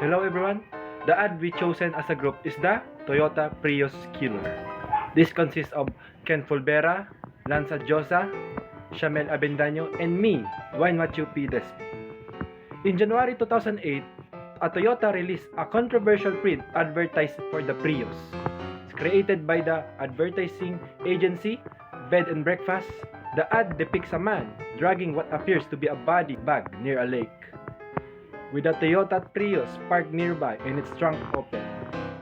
Hello everyone. The ad we chosen as a group is the Toyota Prius Killer. This consists of Ken Fulbera, Lanza Josa, Shamel Abendaño, and me, Dwayne Matthew P. Despi. In January 2008, a Toyota released a controversial print advertisement for the Prius. It's created by the advertising agency Bed and Breakfast. The ad depicts a man dragging what appears to be a body bag near a lake, with a Toyota Prius parked nearby and its trunk open.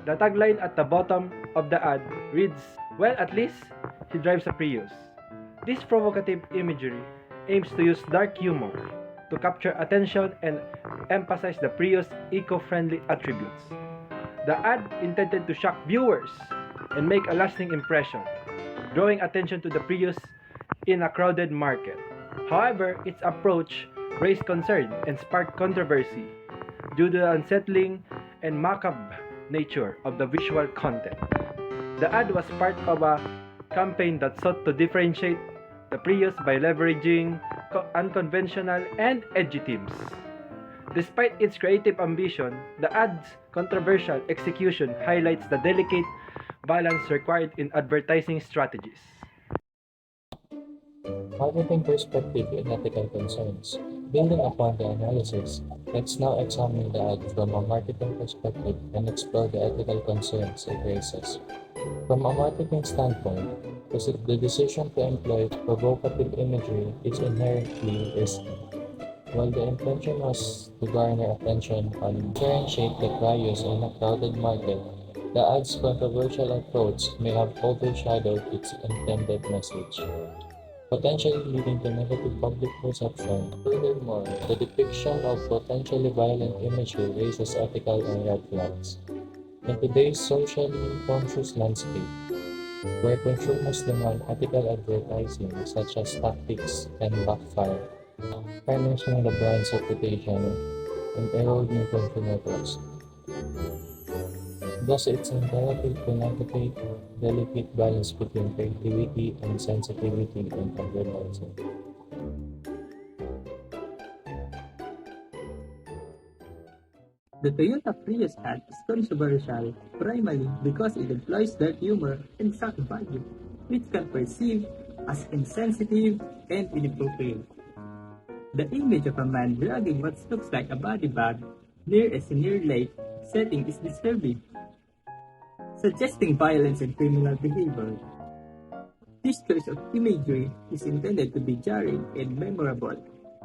The tagline at the bottom of the ad reads, "Well, at least he drives a Prius." This provocative imagery aims to use dark humor to capture attention and emphasize the Prius' eco-friendly attributes. The ad intended to shock viewers and make a lasting impression, drawing attention to the Prius in a crowded market. However, its approach raised concern and sparked controversy due to the unsettling and macabre nature of the visual content. The ad was part of a campaign that sought to differentiate the Prius by leveraging unconventional and edgy themes. Despite its creative ambition, the ad's controversial execution highlights the delicate balance required in advertising strategies. Marketing perspective and ethical concerns. Building upon the analysis, let's now examine the ad from a marketing perspective and explore the ethical concerns it raises. From a marketing standpoint, the decision to employ provocative imagery is inherently risky. While the intention was to garner attention and differentiate the Prius in a crowded market, the ad's controversial approach may have overshadowed its intended message, potentially leading to negative public perception. Furthermore, the depiction of potentially violent imagery raises ethical and red flags. In today's socially conscious landscape, where consumers demand ethical advertising such as tactics can backfire, tarnishing the brand's reputation and eroding consumer trust. Thus, it's imperative to navigate delicate balance between creativity and sensitivity in advertising. The Toyota Prius ad is controversial primarily because it employs dark humor and shock value, which can be perceived as insensitive and inappropriate. The image of a man dragging what looks like a body bag near a senior lake setting is disturbing, suggesting violence and criminal behavior. This choice of imagery is intended to be jarring and memorable,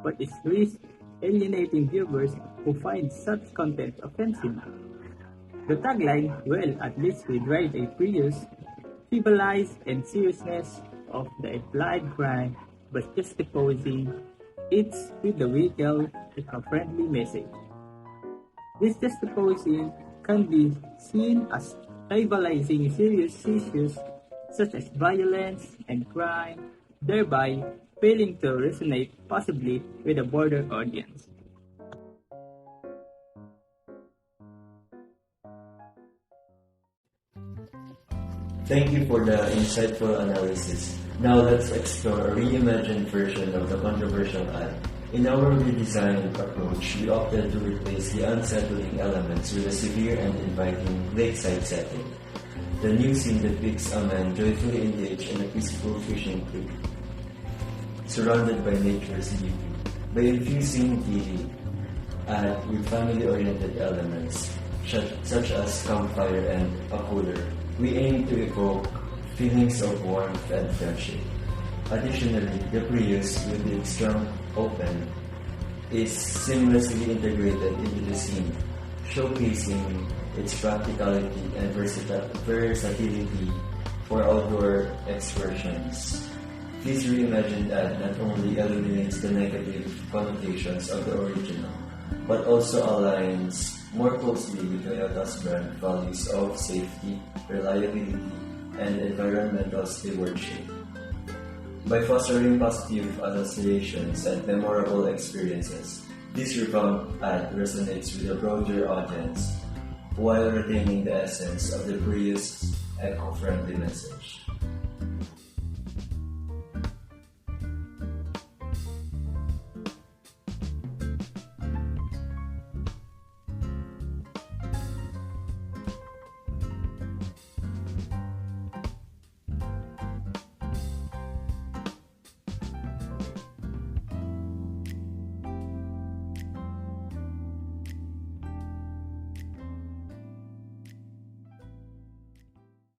but it risks alienating viewers who find such content offensive. The tagline, "Well, at least we drive a Prius," trivializes and seriousness of the implied crime by juxtaposing it with the vehicle eco-friendly message. This juxtaposing can be seen as trivializing serious issues such as violence and crime, thereby failing to resonate possibly with a broader audience. Thank you for the insightful analysis. Now let's explore a reimagined version of the controversial ad. In our redesigned approach, we opted to replace the unsettling elements with a severe and inviting lakeside setting. The new scene depicts a man joyfully engaged in a peaceful fishing trip, surrounded by nature's beauty. By infusing the ad with family-oriented elements, such as campfire and a cooler, we aim to evoke feelings of warmth and friendship. Additionally, the Prius, with its trunk open, is seamlessly integrated into the scene, showcasing its practicality and versatility for outdoor excursions. This reimagined ad not only eliminates the negative connotations of the original, but also aligns more closely with Toyota's brand values of safety, reliability, and environmental stewardship. By fostering positive associations and memorable experiences, this revamped ad resonates with a broader audience while retaining the essence of the Prius eco-friendly message.